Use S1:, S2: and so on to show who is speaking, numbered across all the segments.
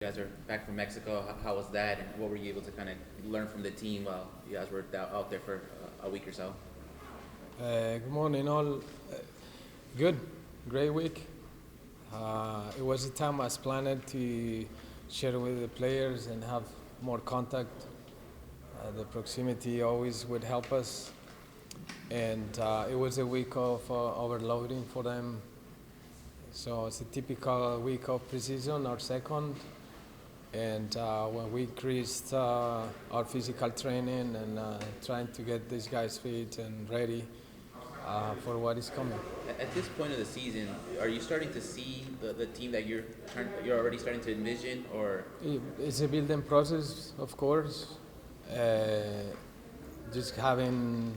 S1: You guys are back from Mexico. How was that, and what were you able to kind of learn from the team while you guys were out there for a week or so?
S2: Good morning, all. Good, great week. It was a time as planned to share with the players and have more contact. The proximity always would help us, and it was a week of overloading for them. So it's a typical week of preseason, our second, and when we increased our physical training and trying to get these guys fit and ready for what is coming.
S1: At this point of the season, are you starting to see the team that you're already starting to envision, or
S2: It's a building process, of course. Just having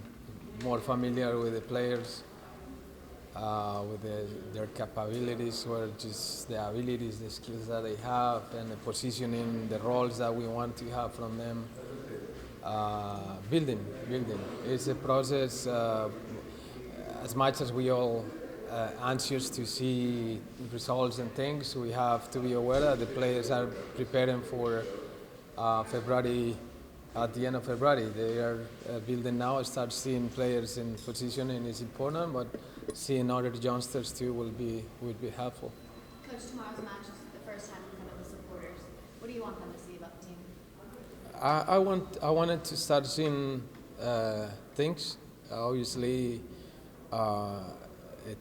S2: more familiar with the players, with their capabilities, or just the abilities, the skills that they have, and the positioning, the roles that we want to have from them. Building. It's a process. As much as we all anxious to see results and things, we have to be aware that the players are preparing for February. At the end of February, they are building now. Start seeing players in positioning is important, but seeing other youngsters too will be helpful.
S3: Coach, tomorrow's match is the first time in front of the supporters. What do you want them to see about the team?
S2: I wanted to start seeing things. Obviously, a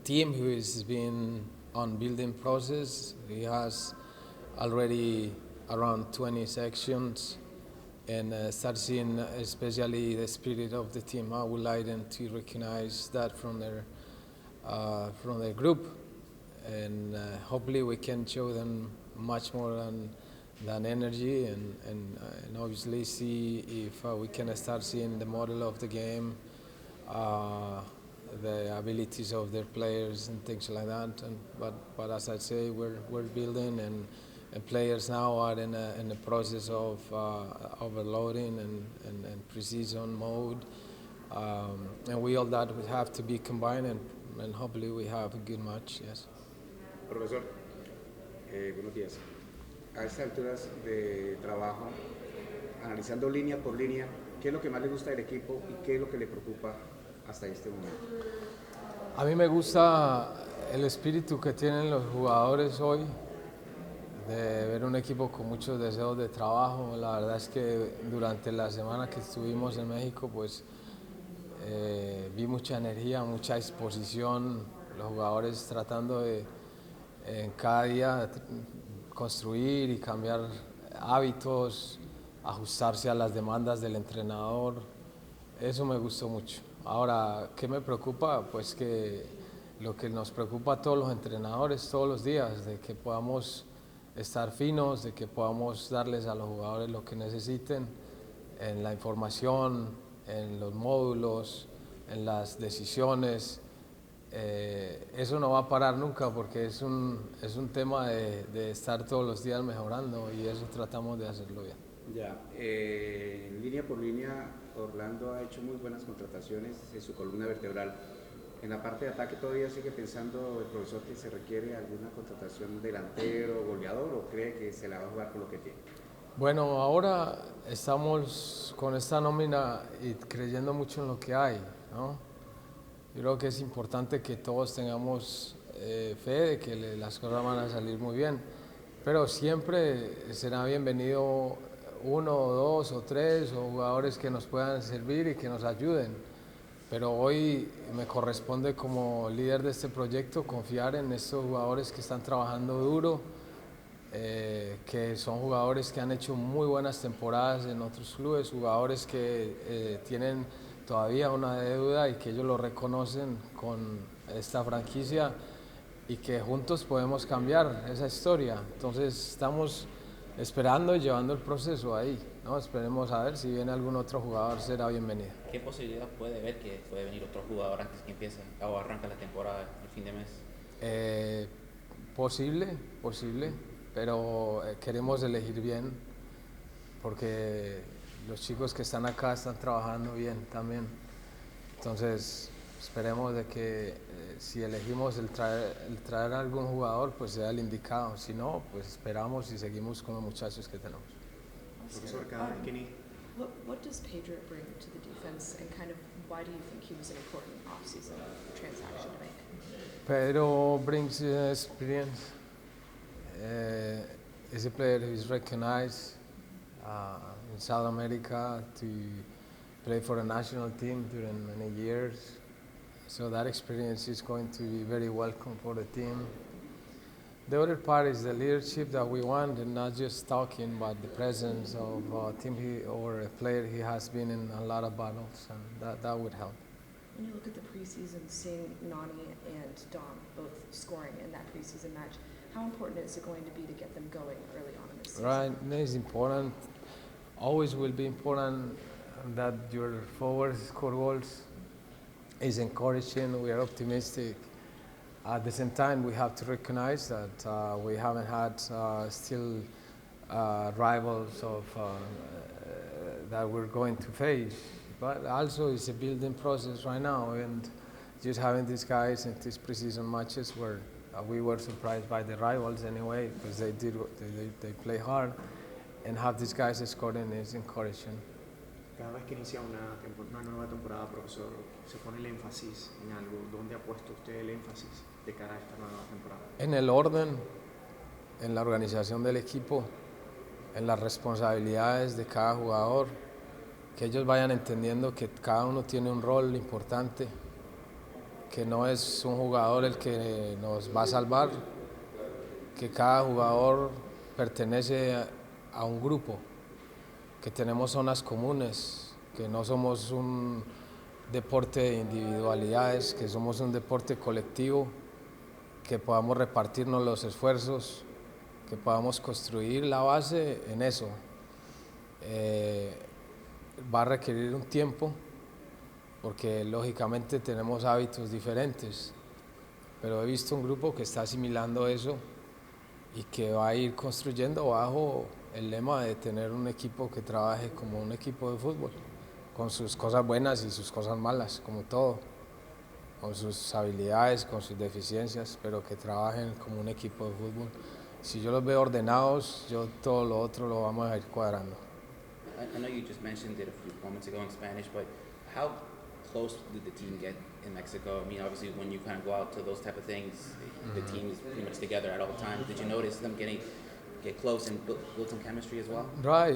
S2: team who has been on building process. He has already around 20 sections, and start seeing especially the spirit of the team. I would like them to recognize that from their group, and hopefully we can show them much more than energy, and obviously see if we can start seeing the model of the game, the abilities of their players and things like that. But as I say, we're building, and players now are in a process of overloading and preseason mode, and we all that would have to be combined, and hopefully we have a good match. Yes.
S4: Profesor, buenos días. A estas alturas de trabajo, analizando línea por línea, ¿qué es lo que más le gusta del equipo y qué es lo que le preocupa hasta este momento?
S2: A mí me gusta el espíritu que tienen los jugadores hoy, de ver un equipo con muchos deseos de trabajo. La verdad es que durante la semana que estuvimos en México, pues vi mucha energía, mucha disposición, los jugadores tratando de en cada día construir y cambiar hábitos, ajustarse a las demandas del entrenador. Eso me gustó mucho. Ahora, ¿qué me preocupa? Pues que lo que nos preocupa a todos los entrenadores todos los días, de que podamos estar finos, de que podamos darles a los jugadores lo que necesiten en la información, en los módulos, en las decisiones. Eso no va a parar nunca, porque es un tema de estar todos los días mejorando, y eso tratamos de hacerlo bien.
S4: Ya, línea por línea, Orlando ha hecho muy buenas contrataciones en su columna vertebral. En la parte de ataque, ¿todavía sigue pensando el profesor que se requiere alguna contratación delantero, goleador, o cree que se la va a jugar con lo que tiene?
S2: Bueno, ahora estamos con esta nómina y creyendo mucho en lo que hay, ¿no? Yo creo que es importante que todos tengamos fe de que las cosas van a salir muy bien, pero siempre será bienvenido uno o dos o tres o jugadores que nos puedan servir y que nos ayuden. Pero hoy me corresponde, como líder de este proyecto, confiar en estos jugadores que están trabajando duro, que son jugadores que han hecho muy buenas temporadas en otros clubes, jugadores que tienen todavía una deuda y que ellos lo reconocen con esta franquicia, y que juntos podemos cambiar esa historia. Entonces estamos esperando y llevando el proceso ahí, ¿no? Esperemos a ver si viene algún otro jugador, será bienvenido.
S1: ¿Qué posibilidad puede ver que puede venir otro jugador antes que empiece o arranca la temporada el fin de mes?
S2: Posible, pero queremos elegir bien, porque los chicos que están acá están trabajando bien también. Entonces esperemos de que si elegimos el traer a algún jugador, pues sea el indicado. Si no, pues esperamos y seguimos con los muchachos que tenemos.
S5: Profesor, what does Pedro bring to the defense, and kind of why do you think he was an important off-season transaction to make?
S2: Pedro brings experience. He's a player who is recognized in South America to play for a national team during many years. So that experience is going to be very welcome for the team. The other part is the leadership that we want, and not just talking, but the presence of a team or a player. He has been in a lot of battles, and that would help.
S5: When you look at the preseason, seeing Nani and Dom both scoring in that preseason match, how important is it going to be to get them going early on in the season?
S2: Right, it's important. Always will be important that your forwards score goals. Is encouraging. We are optimistic. At the same time, we have to recognize that we haven't had still rivals of that we're going to face. But also, it's a building process right now, and just having these guys in these preseason matches where we were surprised by the rivals anyway, because they play hard, and have these guys scoring is encouraging.
S6: Cada vez que inicia una nueva temporada, profesor, se pone el énfasis en algo. ¿Dónde ha puesto usted el énfasis de cara a esta nueva temporada?
S2: En el orden, en la organización del equipo, en las responsabilidades de cada jugador, que ellos vayan entendiendo que cada uno tiene un rol importante, que no es un jugador el que nos va a salvar, que cada jugador pertenece a un grupo, que tenemos zonas comunes, que no somos un deporte de individualidades, que somos un deporte colectivo, que podamos repartirnos los esfuerzos, que podamos construir la base en eso. Va a requerir un tiempo, porque lógicamente tenemos hábitos diferentes, pero he visto un grupo que está asimilando eso y que va a ir construyendo bajo el lema de tener un equipo que trabaje como un equipo de fútbol, con sus cosas buenas y sus cosas malas, como todo, con sus habilidades, con sus deficiencias, pero que trabajen como un equipo de fútbol. Si yo los veo ordenados, yo todo lo otro lo vamos a ir cuadrando.
S1: I know you just mentioned it a few moments ago in Spanish, but how close did the team get in Mexico? I mean, obviously, when you kind of go out to those type of things, the team is pretty much together at all times. Did you notice them get close and build some chemistry as well?
S2: Right,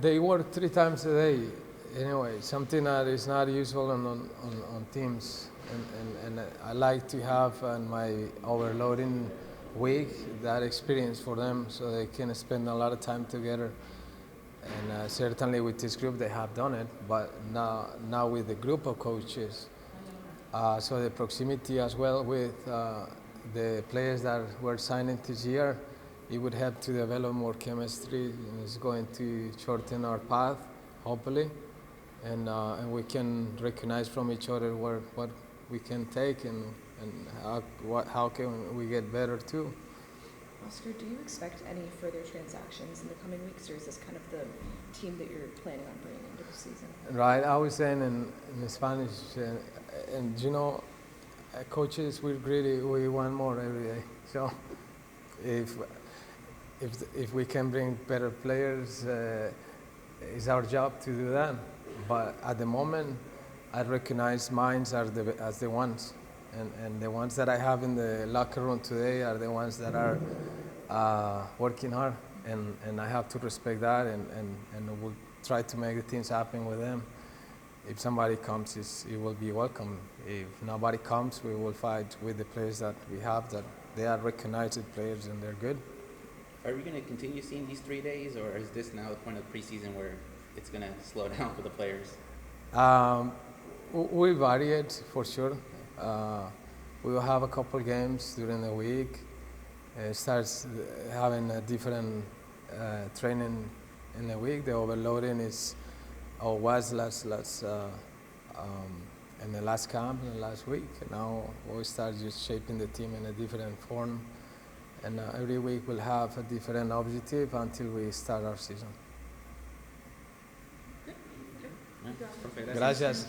S2: they work 3 times a day anyway, something that is not usual on teams. And I like to have in my overloading week that experience for them so they can spend a lot of time together. And certainly with this group they have done it, but now with the group of coaches. So the proximity as well with the players that were signing this year, it would help to develop more chemistry, and it's going to shorten our path, hopefully, and we can recognize from each other what we can take and how can we get better too.
S5: Oscar, do you expect any further transactions in the coming weeks, or is this kind of the team that you're planning on bringing into the season?
S2: Right, I was saying in Spanish, and you know, coaches, we're greedy, we want more every day. So if we can bring better players, it's our job to do that. But at the moment, I recognize mine as the ones. And the ones that I have in the locker room today are the ones that are working hard, and I have to respect that, and we'll try to make the things happen with them. If somebody comes, it will be welcome. If nobody comes, we will fight with the players that we have, that they are recognized players and they're good.
S1: Are we going to continue seeing these 3 days, or is this now the point of preseason where it's going to slow down for the players?
S2: We vary it for sure. We will have a couple games during the week. Starts having a different training in the week. The overloading was in the last camp, in the last week. Now we start just shaping the team in a different form, and every week we'll have a different objective until we start our season.
S1: Perfect.
S2: Gracias.